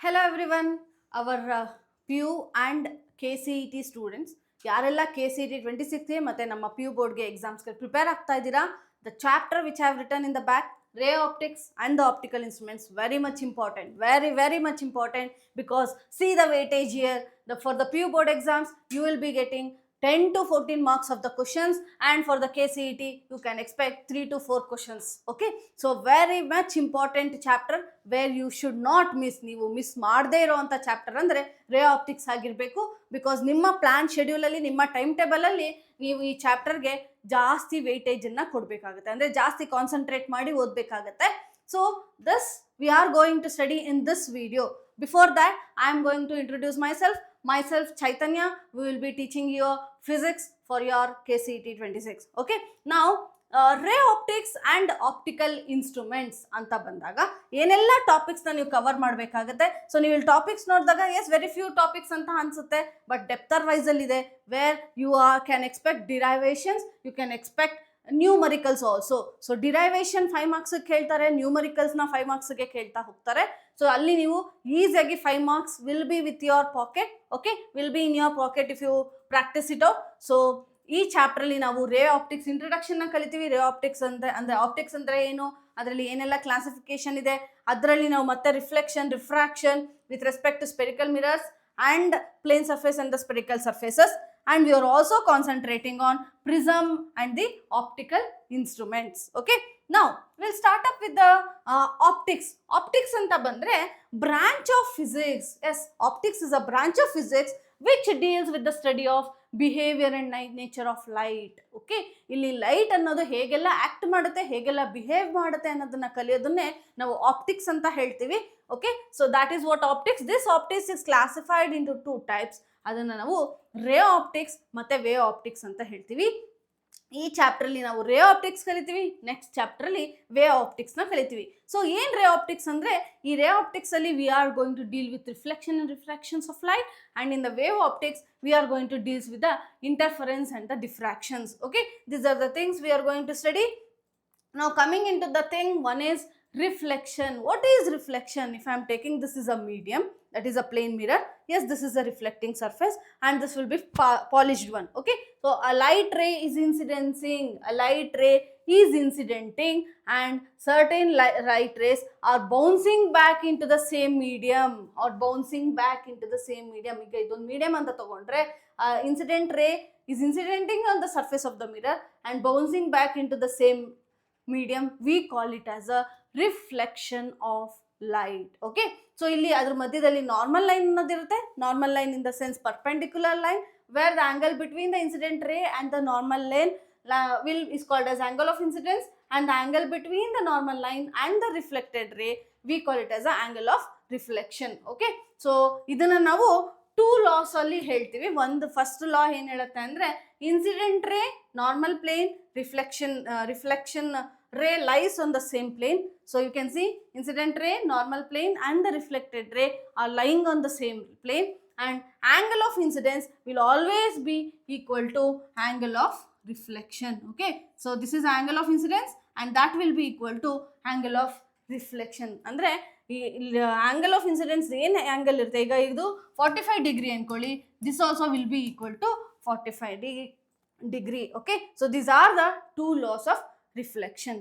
Hello everyone, our PU and KCET students. ಯಾರೆಲ್ಲ KCET 26 ಮತ್ತೆ ನಮ್ಮ PU ಬೋರ್ಡ್ಗೆ ಎಕ್ಸಾಮ್ಸ್ಗೆ ಪ್ರಿಪೇರ್ ಆಗ್ತಾ ಇದ್ದೀರಾ, the chapter which I have written in the back, ray optics and the optical instruments, very much important, very much important, because see the weightage here. For the PU board exams you will be getting 10 to 14 marks of the questions, and for the KCET you can expect 3 to 4 questions. Okay, so very much important chapter where you should not miss. ನೀವು miss ಮಾಡದೇ ಇರೋವಂಥ chapter ಅಂದರೆ ರೇ optics ಆಗಿರಬೇಕು. Because ನಿಮ್ಮ plan ಶೆಡ್ಯೂಲಲ್ಲಿ, ನಿಮ್ಮ time ಟೇಬಲಲ್ಲಿ ನೀವು ಈ ಚಾಪ್ಟರ್ಗೆ ಜಾಸ್ತಿ ವೆಯ್ಟೇಜನ್ನು ಕೊಡಬೇಕಾಗುತ್ತೆ, ಅಂದರೆ ಜಾಸ್ತಿ ಕಾನ್ಸಂಟ್ರೇಟ್ ಮಾಡಿ ಓದಬೇಕಾಗತ್ತೆ. So this we are going to study in this video. Before that, I am going to introduce myself Chaitanya. We will be teaching you physics for your KCET 26. Okay, now ray optics and optical instruments ಅಂತ ಬಂದಾಗ ಏನೆಲ್ಲ ಟಾಪಿಕ್ಸ್ನ ನೀವು cover ಮಾಡಬೇಕಾಗುತ್ತೆ. So ನೀವು ಇಲ್ಲಿ topics ನೋಡಿದಾಗ yes very few topics ಅಂತ ಅನ್ಸುತ್ತೆ, ಬಟ್ ಡೆಪ್ತರ್ ವೈಸಲ್ಲಿ ಇದೆ, where you can expect derivations, you can expect numericals also. So derivation 5 ಮಾರ್ಕ್ಸ್ಗೆ ಕೇಳ್ತಾರೆ, ನ್ಯೂಮರಿಕಲ್ಸ್ನ 5 ಮಾರ್ಕ್ಸ್ಗೆ ಕೇಳ್ತಾ ಹೋಗ್ತಾರೆ. ಸೊ ಅಲ್ಲಿ ನೀವು ಈಸಿಯಾಗಿ 5 marks will be with your pocket. Okay, will be in your pocket if you practise it out. So ಈ ಚಾಪ್ಟ್ರಲ್ಲಿ ನಾವು ರೇ ಆಪ್ಟಿಕ್ಸ್ ಇಂಟ್ರೊಡಕ್ಷನ್ನ ಕಲಿತೀವಿ. ರೇ ಆಪ್ಟಿಕ್ಸ್ ಅಂದರೆ ಆಪ್ಟಿಕ್ಸ್ ಅಂದರೆ ಏನು, ಅದರಲ್ಲಿ ಏನೆಲ್ಲ ಕ್ಲಾಸಿಫಿಕೇಶನ್ ಇದೆ, ಅದರಲ್ಲಿ ನಾವು ಮತ್ತೆ reflection, refraction with respect to spherical mirrors and plane surface and the spherical surfaces, and we are also concentrating on prism and the optical instruments. Okay, now we'll start up with the optics anta bandre branch of physics. Yes, optics is a branch of physics which deals with the study of behaviour and nature of light. Okay, ಇಲ್ಲಿ light ಅನ್ನೋದು ಹೇಗೆಲ್ಲ act ಮಾಡುತ್ತೆ, ಹೇಗೆಲ್ಲ behave ಮಾಡುತ್ತೆ ಅನ್ನೋದನ್ನ ಕಲಿಯೋದನ್ನೇ ನಾವು optics ಅಂತ ಹೇಳ್ತೀವಿ. Okay, so that is what optics. This optics is classified into 2 types. ಅದನ್ನು ನಾವು ರೇ ಆಪ್ಟಿಕ್ಸ್ ಮತ್ತು ವೇವ್ ಆಪ್ಟಿಕ್ಸ್ ಅಂತ ಹೇಳ್ತೀವಿ. ಈ ಚಾಪ್ಟ್ರಲ್ಲಿ ನಾವು ರೇ ಆಪ್ಟಿಕ್ಸ್ ಕಲಿತೀವಿ, ನೆಕ್ಸ್ಟ್ ಚಾಪ್ಟ್ರಲ್ಲಿ ವೇವ್ ಆಪ್ಟಿಕ್ಸ್ನ ಕಲಿತೀವಿ. ಸೊ ಏನು ರೇ ಆಪ್ಟಿಕ್ಸ್ ಅಂದರೆ, ಈ ರೇ ಆಪ್ಟಿಕ್ಸಲ್ಲಿ we are going to deal with reflection and refractions of light, and in the wave optics we are going to deal with the interference and the diffractions. Okay, these are the things we are going to study. Now coming into the thing, one is reflection. What is reflection? If I am taking this is a medium, that is a plane mirror. Yes, this is a reflecting surface and this will be polished one. Okay, so a light ray is incidenting, and certain light rays are bouncing back into the same medium ಈಗ ಇದೊಂದು medium ಅಂತ ತಗೊಂಡ್ರೆ incident ray is incidenting on the surface of the mirror and bouncing back into the same medium. We call it as a reflection of light. Okay, so ಇಲ್ಲಿ ಅದ್ರ ಮಧ್ಯದಲ್ಲಿ normal line ಅನ್ನೋದಿರುತ್ತೆ. Normal line in the sense perpendicular line, where the angle between the incident ray and the normal line is called as angle of incidence, and the angle between the normal line and the reflected ray we call it as the angle of reflection. Okay, so ಇದನ್ನ ನಾವು 2 laws ಅಲ್ಲಿ ಹೇಳ್ತೀವಿ. ಒಂದು first law ಏನು ಹೇಳುತ್ತೆ ಅಂದರೆ, incident ರೇ normal plain, reflection ray lies on the same plane. So you can see incident ray, normal plane and the reflected ray are lying on the same plane, and angle of incidence will always be equal to angle of reflection. Okay, so this is angle of incidence and that will be equal to angle of reflection. Andre angle of incidence ಏನು angle ಇರುತ್ತೆ, ಈಗ ಇದು 45 degree ಅನ್ಕೊಳ್ಳಿ, this also will be equal to 45 degree. Okay, so these are the 2 laws of reflection.